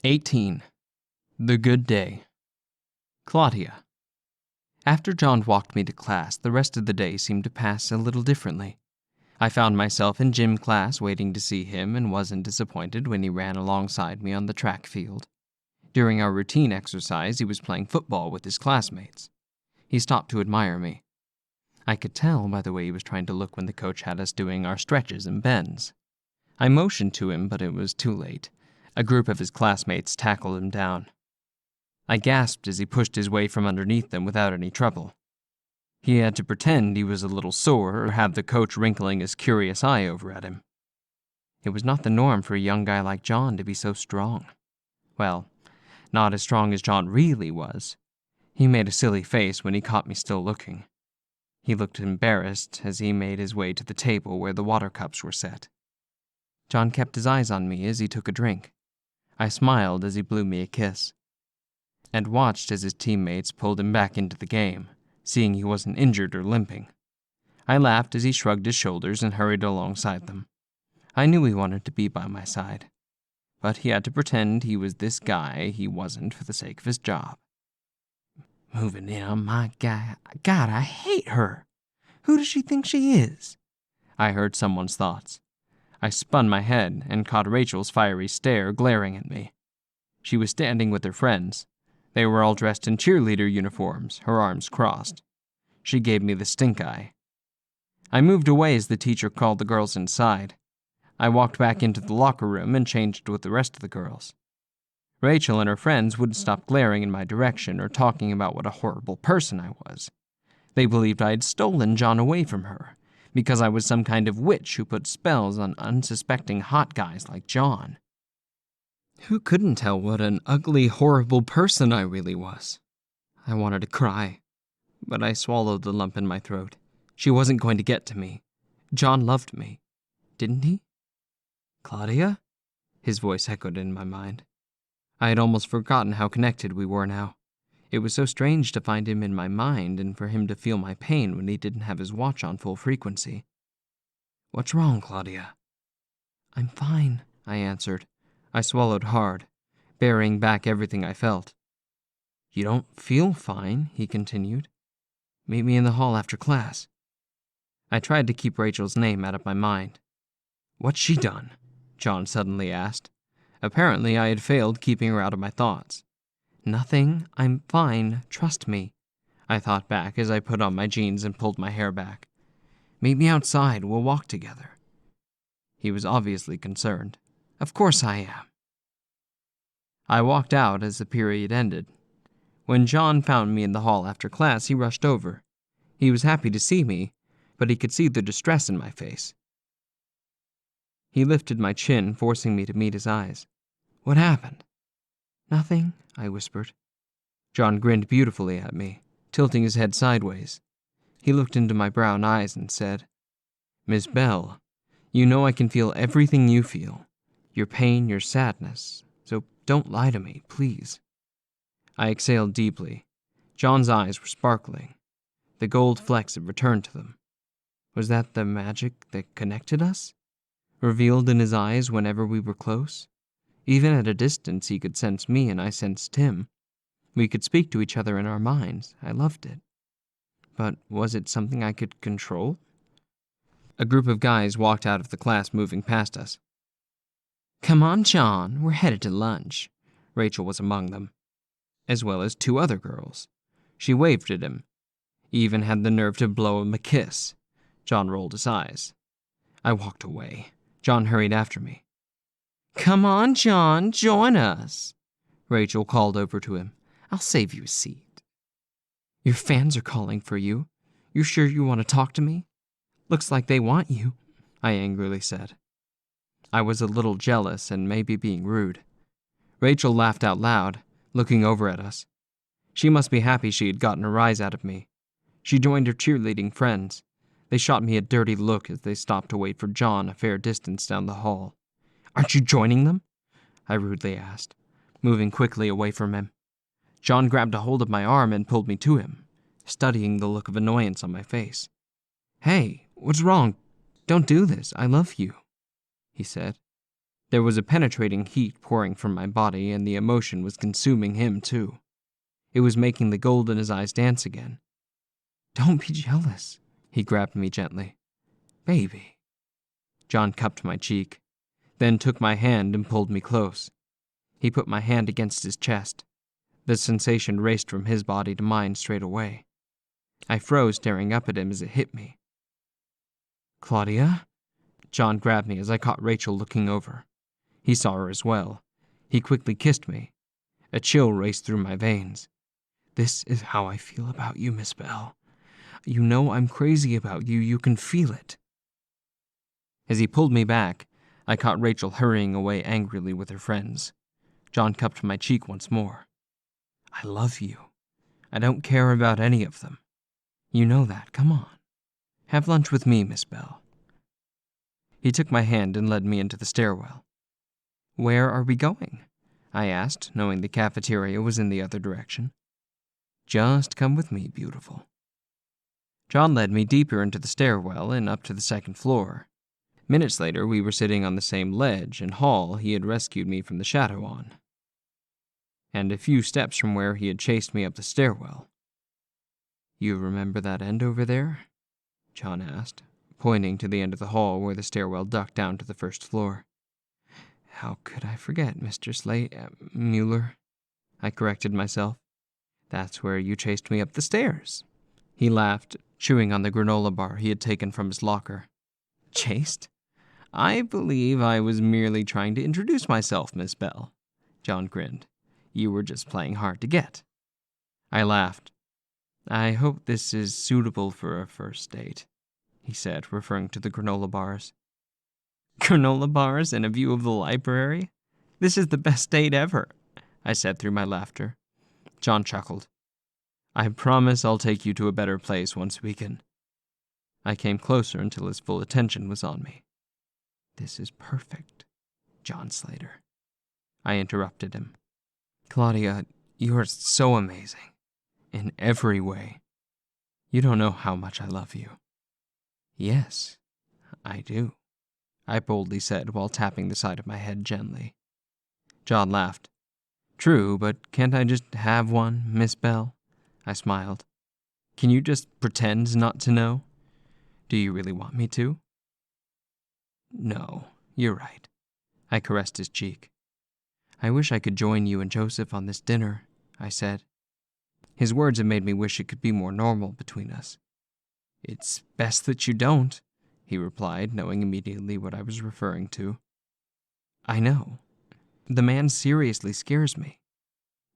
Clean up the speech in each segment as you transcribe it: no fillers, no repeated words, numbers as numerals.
18. The Good Day. Claudia. After John walked me to class, the rest of the day seemed to pass a little differently. I found myself in gym class waiting to see him and wasn't disappointed when he ran alongside me on the track field. During our routine exercise, he was playing football with his classmates. He stopped to admire me. I could tell by the way he was trying to look when the coach had us doing our stretches and bends. I motioned to him, but it was too late. A group of his classmates tackled him down. I gasped as he pushed his way from underneath them without any trouble. He had to pretend he was a little sore or have the coach wrinkling his curious eye over at him. It was not the norm for a young guy like John to be so strong. Well, not as strong as John really was. He made a silly face when he caught me still looking. He looked embarrassed as he made his way to the table where the water cups were set. John kept his eyes on me as he took a drink. I smiled as he blew me a kiss, and watched as his teammates pulled him back into the game, seeing he wasn't injured or limping. I laughed as he shrugged his shoulders and hurried alongside them. I knew he wanted to be by my side, but he had to pretend he was this guy he wasn't for the sake of his job. Moving in on my guy. God, I hate her. Who does she think she is? I heard someone's thoughts. I spun my head and caught Rachel's fiery stare glaring at me. She was standing with her friends. They were all dressed in cheerleader uniforms, her arms crossed. She gave me the stink eye. I moved away as the teacher called the girls inside. I walked back into the locker room and changed with the rest of the girls. Rachel and her friends wouldn't stop glaring in my direction or talking about what a horrible person I was. They believed I had stolen John away from her, because I was some kind of witch who put spells on unsuspecting hot guys like John. Who couldn't tell what an ugly, horrible person I really was? I wanted to cry, but I swallowed the lump in my throat. She wasn't going to get to me. John loved me, didn't he? Claudia? His voice echoed in my mind. I had almost forgotten how connected we were now. It was so strange to find him in my mind and for him to feel my pain when he didn't have his watch on full frequency. What's wrong, Claudia? I'm fine, I answered. I swallowed hard, burying back everything I felt. You don't feel fine, he continued. Meet me in the hall after class. I tried to keep Rachel's name out of my mind. What's she done? John suddenly asked. Apparently I had failed keeping her out of my thoughts. Nothing. I'm fine. Trust me. I thought back as I put on my jeans and pulled my hair back. Meet me outside. We'll walk together. He was obviously concerned. Of course I am. I walked out as the period ended. When John found me in the hall after class, he rushed over. He was happy to see me, but he could see the distress in my face. He lifted my chin, forcing me to meet his eyes. What happened? Nothing, I whispered. John grinned beautifully at me, tilting his head sideways. He looked into my brown eyes and said, Miss Bell, you know I can feel everything you feel. Your pain, your sadness. So don't lie to me, please. I exhaled deeply. John's eyes were sparkling. The gold flecks had returned to them. Was that the magic that connected us? Revealed in his eyes whenever we were close? Even at a distance, he could sense me and I sensed him. We could speak to each other in our minds. I loved it. But was it something I could control? A group of guys walked out of the class, moving past us. Come on, John, we're headed to lunch. Rachel was among them, as well as two other girls. She waved at him. He even had the nerve to blow him a kiss. John rolled his eyes. I walked away. John hurried after me. Come on, John, join us. Rachel called over to him. I'll save you a seat. Your fans are calling for you. You sure you want to talk to me? Looks like they want you, I angrily said. I was a little jealous and maybe being rude. Rachel laughed out loud, looking over at us. She must be happy she had gotten a rise out of me. She joined her cheerleading friends. They shot me a dirty look as they stopped to wait for John a fair distance down the hall. Aren't you joining them? I rudely asked, moving quickly away from him. John grabbed a hold of my arm and pulled me to him, studying the look of annoyance on my face. Hey, what's wrong? Don't do this. I love you, he said. There was a penetrating heat pouring from my body, and the emotion was consuming him, too. It was making the gold in his eyes dance again. "Don't be jealous," he grabbed me gently. "Baby." John cupped my cheek, then took my hand and pulled me close. He put my hand against his chest. The sensation raced from his body to mine straight away. I froze, staring up at him as it hit me. "Claudia?" John grabbed me as I caught Rachel looking over. He saw her as well. He quickly kissed me. A chill raced through my veins. "This is how I feel about you, Miss Bell. You know I'm crazy about you. You can feel it." As he pulled me back, I caught Rachel hurrying away angrily with her friends. John cupped my cheek once more. "I love you. I don't care about any of them. You know that. Come on. Have lunch with me, Miss Bell." He took my hand and led me into the stairwell. "Where are we going?" I asked, knowing the cafeteria was in the other direction. "Just come with me, beautiful." John led me deeper into the stairwell and up to the second floor. Minutes later, we were sitting on the same ledge and hall he had rescued me from the shadow on, and a few steps from where he had chased me up the stairwell. "You remember that end over there?" John asked, pointing to the end of the hall where the stairwell ducked down to the first floor. "How could I forget, Mr. Mueller?" I corrected myself. "That's where you chased me up the stairs." He laughed, chewing on the granola bar he had taken from his locker. "Chased? I believe I was merely trying to introduce myself, Miss Bell." John grinned. "You were just playing hard to get." I laughed. "I hope this is suitable for a first date," he said, referring to the granola bars. "Granola bars and a view of the library? This is the best date ever," I said through my laughter. John chuckled. "I promise I'll take you to a better place once we can." I came closer until his full attention was on me. "This is perfect, John Slater." I interrupted him. "Claudia, you are so amazing. In every way. You don't know how much I love you." "Yes, I do," I boldly said while tapping the side of my head gently. John laughed. "True, but can't I just have one, Miss Bell?" I smiled. "Can you just pretend not to know? Do you really want me to?" "No, you're right." I caressed his cheek. "I wish I could join you and Joseph on this dinner," I said. His words had made me wish it could be more normal between us. "It's best that you don't," he replied, knowing immediately what I was referring to. "I know. The man seriously scares me."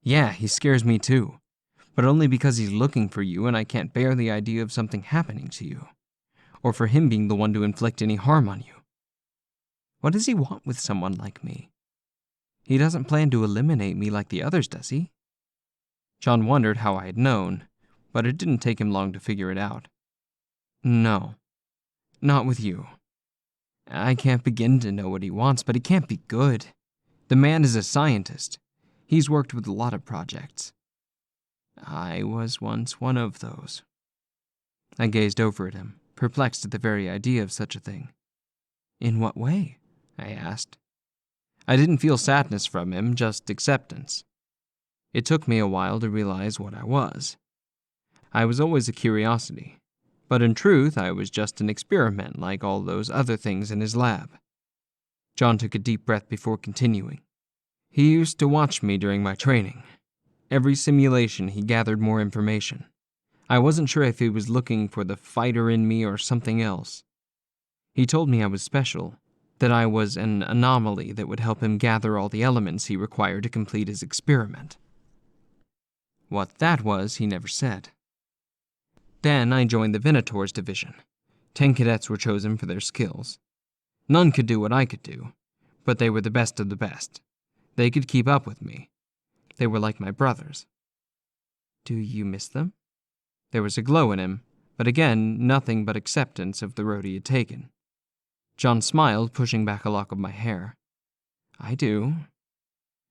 "Yeah, he scares me too. But only because he's looking for you and I can't bear the idea of something happening to you. Or for him being the one to inflict any harm on you. What does he want with someone like me? He doesn't plan to eliminate me like the others, does he?" John wondered how I had known, but it didn't take him long to figure it out. "No, not with you. I can't begin to know what he wants, but he can't be good. The man is a scientist. He's worked with a lot of projects. I was once one of those." I gazed over at him, perplexed at the very idea of such a thing. "In what way?" I asked. I didn't feel sadness from him, just acceptance. It took me a while to realize what I was. I was always a curiosity, but in truth I was just an experiment like all those other things in his lab. John took a deep breath before continuing. "He used to watch me during my training. Every simulation he gathered more information. I wasn't sure if he was looking for the fighter in me or something else. He told me I was special, that I was an anomaly that would help him gather all the elements he required to complete his experiment. What that was, he never said. Then I joined the Venators division. 10 cadets were chosen for their skills. None could do what I could do, but they were the best of the best. They could keep up with me. They were like my brothers." "Do you miss them?" There was a glow in him, but again, nothing but acceptance of the road he had taken. John smiled, pushing back a lock of my hair. "I do.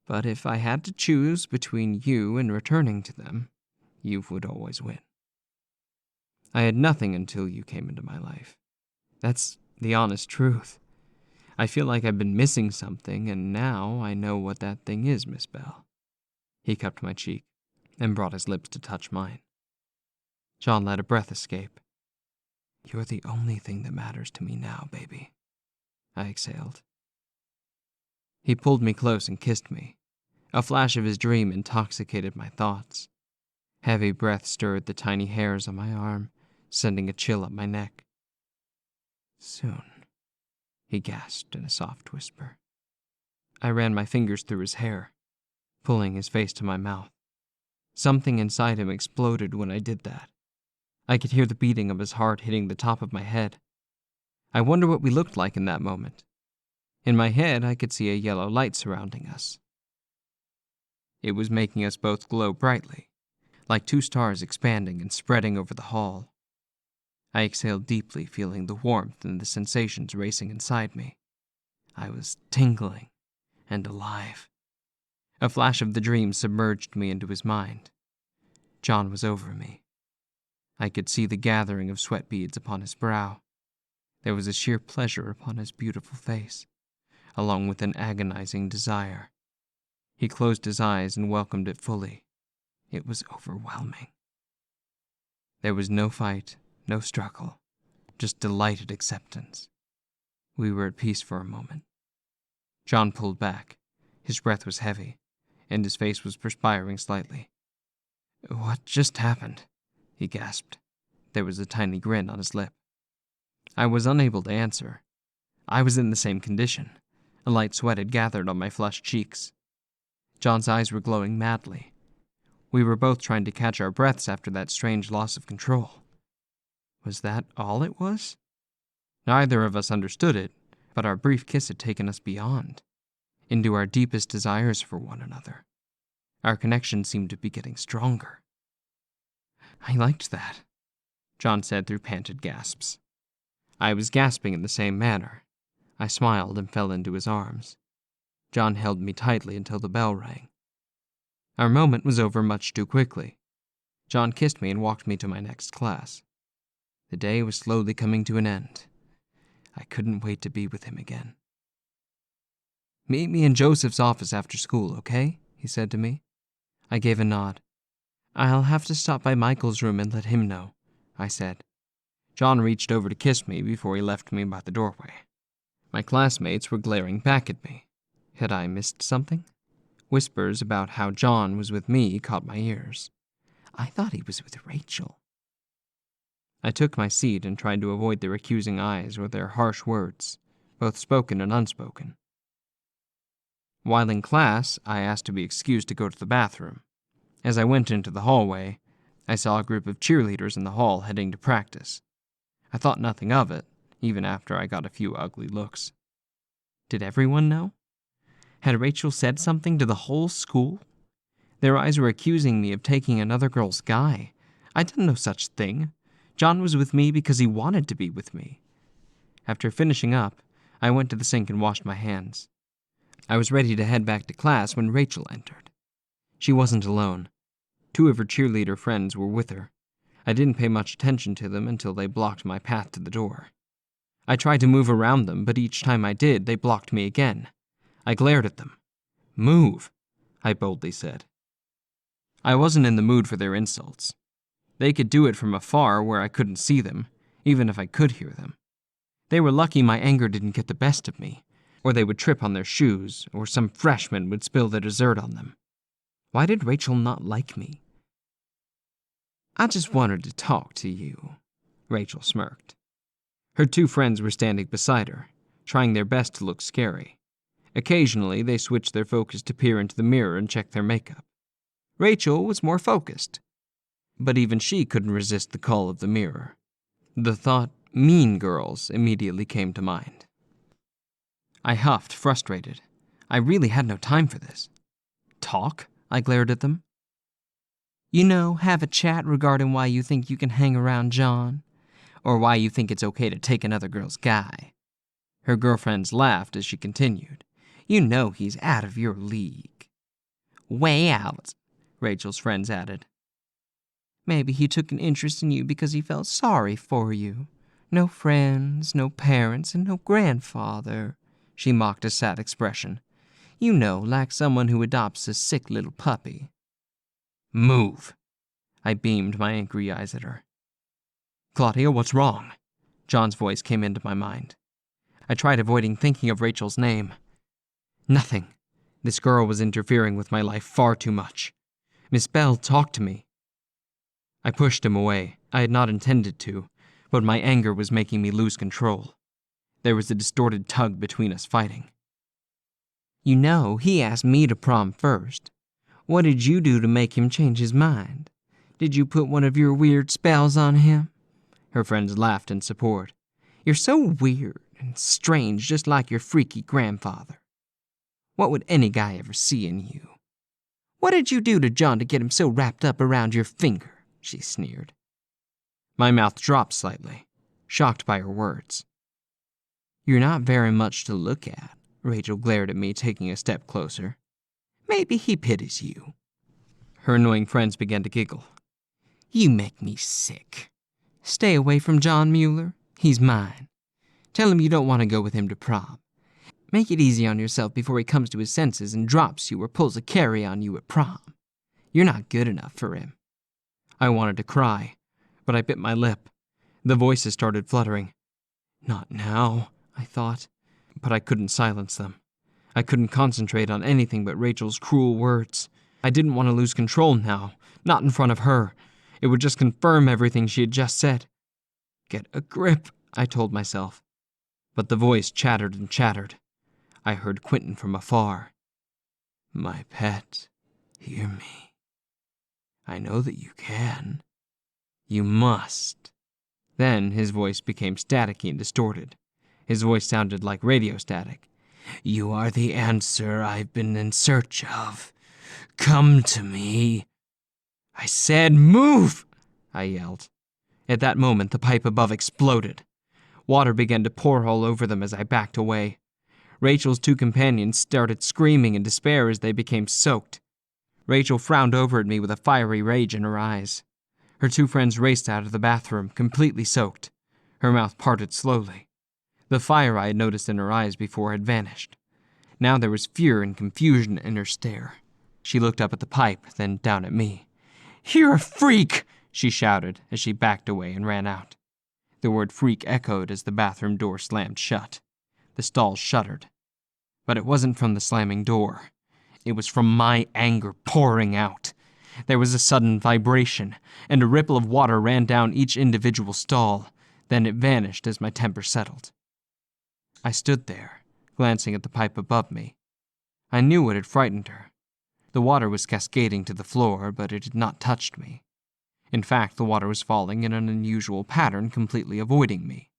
But if I had to choose between you and returning to them, you would always win. I had nothing until you came into my life. That's the honest truth. I feel like I've been missing something, and now I know what that thing is, Miss Bell." He cupped my cheek and brought his lips to touch mine. John let a breath escape. "You're the only thing that matters to me now, baby," I exhaled. He pulled me close and kissed me. A flash of his dream intoxicated my thoughts. Heavy breath stirred the tiny hairs on my arm, sending a chill up my neck. "Soon," he gasped in a soft whisper. I ran my fingers through his hair, pulling his face to my mouth. Something inside him exploded when I did that. I could hear the beating of his heart hitting the top of my head. I wonder what we looked like in that moment. In my head, I could see a yellow light surrounding us. It was making us both glow brightly, like two stars expanding and spreading over the hall. I exhaled deeply, feeling the warmth and the sensations racing inside me. I was tingling and alive. A flash of the dream submerged me into his mind. John was over me. I could see the gathering of sweat beads upon his brow. There was a sheer pleasure upon his beautiful face, along with an agonizing desire. He closed his eyes and welcomed it fully. It was overwhelming. There was no fight, no struggle, just delighted acceptance. We were at peace for a moment. John pulled back. His breath was heavy, and his face was perspiring slightly. "What just happened?" he gasped. There was a tiny grin on his lip. I was unable to answer. I was in the same condition. A light sweat had gathered on my flushed cheeks. John's eyes were glowing madly. We were both trying to catch our breaths after that strange loss of control. Was that all it was? Neither of us understood it, but our brief kiss had taken us beyond, into our deepest desires for one another. Our connection seemed to be getting stronger. "I liked that," John said through panted gasps. I was gasping in the same manner. I smiled and fell into his arms. John held me tightly until the bell rang. Our moment was over much too quickly. John kissed me and walked me to my next class. The day was slowly coming to an end. I couldn't wait to be with him again. "Meet me in Joseph's office after school, okay?" he said to me. I gave a nod. "I'll have to stop by Michael's room and let him know," I said. John reached over to kiss me before he left me by the doorway. My classmates were glaring back at me. Had I missed something? Whispers about how John was with me caught my ears. I thought he was with Rachel. I took my seat and tried to avoid their accusing eyes or their harsh words, both spoken and unspoken. While in class, I asked to be excused to go to the bathroom. As I went into the hallway, I saw a group of cheerleaders in the hall heading to practice. I thought nothing of it, even after I got a few ugly looks. Did everyone know? Had Rachel said something to the whole school? Their eyes were accusing me of taking another girl's guy. I did no such thing. John was with me because he wanted to be with me. After finishing up, I went to the sink and washed my hands. I was ready to head back to class when Rachel entered. She wasn't alone. Two of her cheerleader friends were with her. I didn't pay much attention to them until they blocked my path to the door. I tried to move around them, but each time I did, they blocked me again. I glared at them. "Move," I boldly said. I wasn't in the mood for their insults. They could do it from afar where I couldn't see them, even if I could hear them. They were lucky my anger didn't get the best of me, or they would trip on their shoes, or some freshman would spill their dessert on them. Why did Rachel not like me? "I just wanted to talk to you," Rachel smirked. Her two friends were standing beside her, trying their best to look scary. Occasionally, they switched their focus to peer into the mirror and check their makeup. Rachel was more focused, but even she couldn't resist the call of the mirror. The thought, "mean girls," immediately came to mind. I huffed, frustrated. I really had no time for this. "Talk?" I glared at them. "You know, have a chat regarding why you think you can hang around John, or why you think it's okay to take another girl's guy." Her girlfriends laughed as she continued. "You know he's out of your league." "Way out," Rachel's friends added. "Maybe he took an interest in you because he felt sorry for you. No friends, no parents, and no grandfather," She mocked a sad expression. You know, like someone who adopts a sick little puppy. Move! I beamed my angry eyes at her. Claudia, what's wrong? John's voice came into my mind. I tried avoiding thinking of Rachel's name. Nothing. This girl was interfering with my life far too much. Miss Bell, talk to me. I pushed him away. I had not intended to, but my anger was making me lose control. There was a distorted tug between us fighting. You know, he asked me to prom first. What did you do to make him change his mind? Did you put one of your weird spells on him? Her friends laughed in support. You're so weird and strange, just like your freaky grandfather. What would any guy ever see in you? What did you do to John to get him so wrapped up around your finger? She sneered. My mouth dropped slightly, shocked by her words. You're not very much to look at, Rachel glared at me, taking a step closer. Maybe he pities you. Her annoying friends began to giggle. You make me sick. Stay away from John Mueller. He's mine. Tell him you don't want to go with him to prom. Make it easy on yourself before he comes to his senses and drops you or pulls a carry on you at prom. You're not good enough for him. I wanted to cry, but I bit my lip. The voices started fluttering. Not now, I thought, but I couldn't silence them. I couldn't concentrate on anything but Rachel's cruel words. I didn't want to lose control now, not in front of her. It would just confirm everything she had just said. Get a grip, I told myself. But the voice chattered and chattered. I heard Quentin from afar. My pet, hear me. I know that you can. You must. Then his voice became staticky and distorted. His voice sounded like radio static. You are the answer I've been in search of. Come to me. I said move, I yelled. At that moment, the pipe above exploded. Water began to pour all over them as I backed away. Rachel's two companions started screaming in despair as they became soaked. Rachel frowned over at me with a fiery rage in her eyes. Her two friends raced out of the bathroom, completely soaked. Her mouth parted slowly. The fire I had noticed in her eyes before had vanished. Now there was fear and confusion in her stare. She looked up at the pipe, then down at me. You're a freak, she shouted as she backed away and ran out. The word freak echoed as the bathroom door slammed shut. The stall shuddered. But it wasn't from the slamming door. It was from my anger pouring out. There was a sudden vibration, and a ripple of water ran down each individual stall. Then it vanished as my temper settled. I stood there, glancing at the pipe above me. I knew it had frightened her. The water was cascading to the floor, but it had not touched me. In fact, the water was falling in an unusual pattern, completely avoiding me.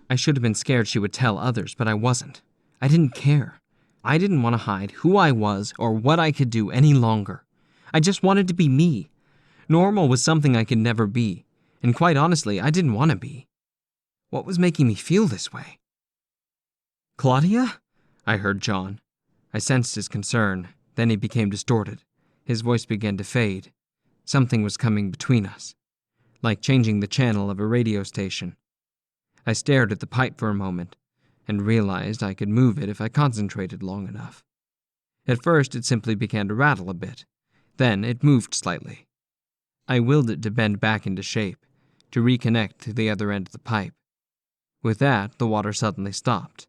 I should have been scared she would tell others, but I wasn't. I didn't care. I didn't want to hide who I was or what I could do any longer. I just wanted to be me. Normal was something I could never be, and quite honestly, I didn't want to be. What was making me feel this way? Claudia? I heard John. I sensed his concern. Then he became distorted. His voice began to fade. Something was coming between us, like changing the channel of a radio station. I stared at the pipe for a moment and realized I could move it if I concentrated long enough. At first, it simply began to rattle a bit. Then it moved slightly. I willed it to bend back into shape, to reconnect to the other end of the pipe. With that, the water suddenly stopped.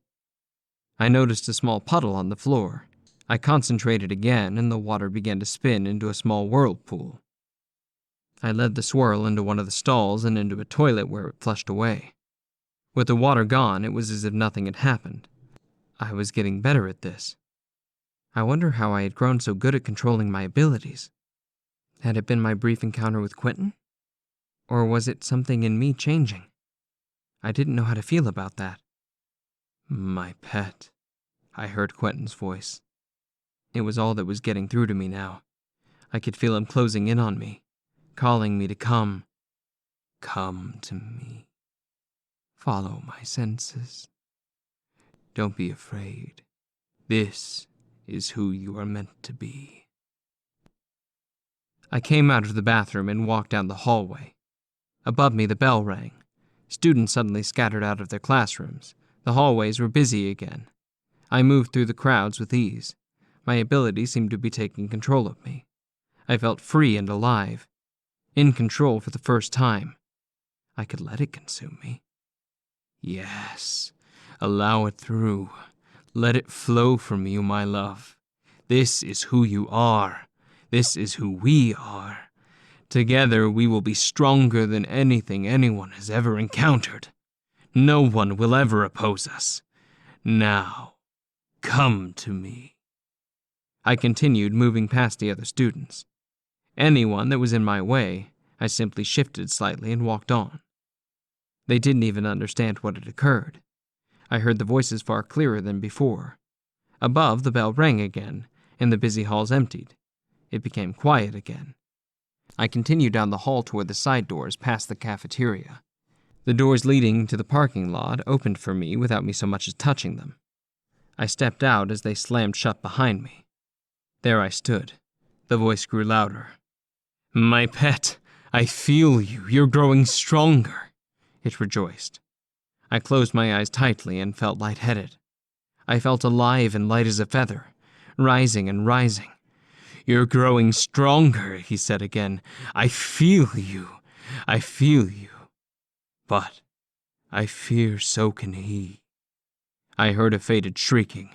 I noticed a small puddle on the floor. I concentrated again, and the water began to spin into a small whirlpool. I led the swirl into one of the stalls and into a toilet where it flushed away. With the water gone, it was as if nothing had happened. I was getting better at this. I wonder how I had grown so good at controlling my abilities. Had it been my brief encounter with Quentin? Or was it something in me changing? I didn't know how to feel about that. My pet, I heard Quentin's voice. It was all that was getting through to me now. I could feel him closing in on me, calling me to come. Come to me. Follow my senses. Don't be afraid. This is who you are meant to be. I came out of the bathroom and walked down the hallway. Above me, the bell rang. Students suddenly scattered out of their classrooms. The hallways were busy again. I moved through the crowds with ease. My ability seemed to be taking control of me. I felt free and alive, in control for the first time. I could let it consume me. Yes, allow it through. Let it flow from you, my love. This is who you are. This is who we are. Together we will be stronger than anything anyone has ever encountered. No one will ever oppose us. Now, come to me. I continued, moving past the other students. Anyone that was in my way, I simply shifted slightly and walked on. They didn't even understand what had occurred. I heard the voices far clearer than before. Above, the bell rang again, and the busy halls emptied. It became quiet again. I continued down the hall toward the side doors past the cafeteria. The doors leading to the parking lot opened for me without me so much as touching them. I stepped out as they slammed shut behind me. There I stood. The voice grew louder. My pet, I feel you. You're growing stronger, it rejoiced. I closed my eyes tightly and felt lightheaded. I felt alive and light as a feather, rising and rising. You're growing stronger, he said again. I feel you. I feel you. But I fear so can he. I heard a faded shrieking.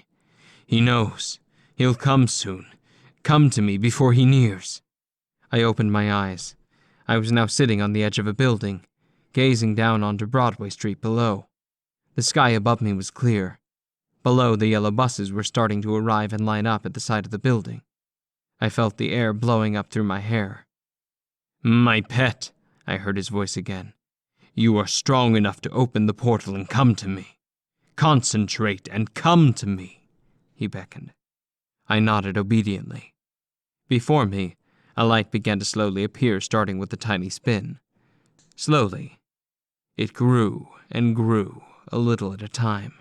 He knows. He'll come soon. Come to me before he nears. I opened my eyes. I was now sitting on the edge of a building, gazing down onto Broadway Street below. The sky above me was clear. Below, the yellow buses were starting to arrive and line up at the side of the building. I felt the air blowing up through my hair. My pet, I heard his voice again. You are strong enough to open the portal and come to me. Concentrate and come to me, he beckoned. I nodded obediently. Before me, a light began to slowly appear, starting with a tiny spin. Slowly, it grew and grew, a little at a time.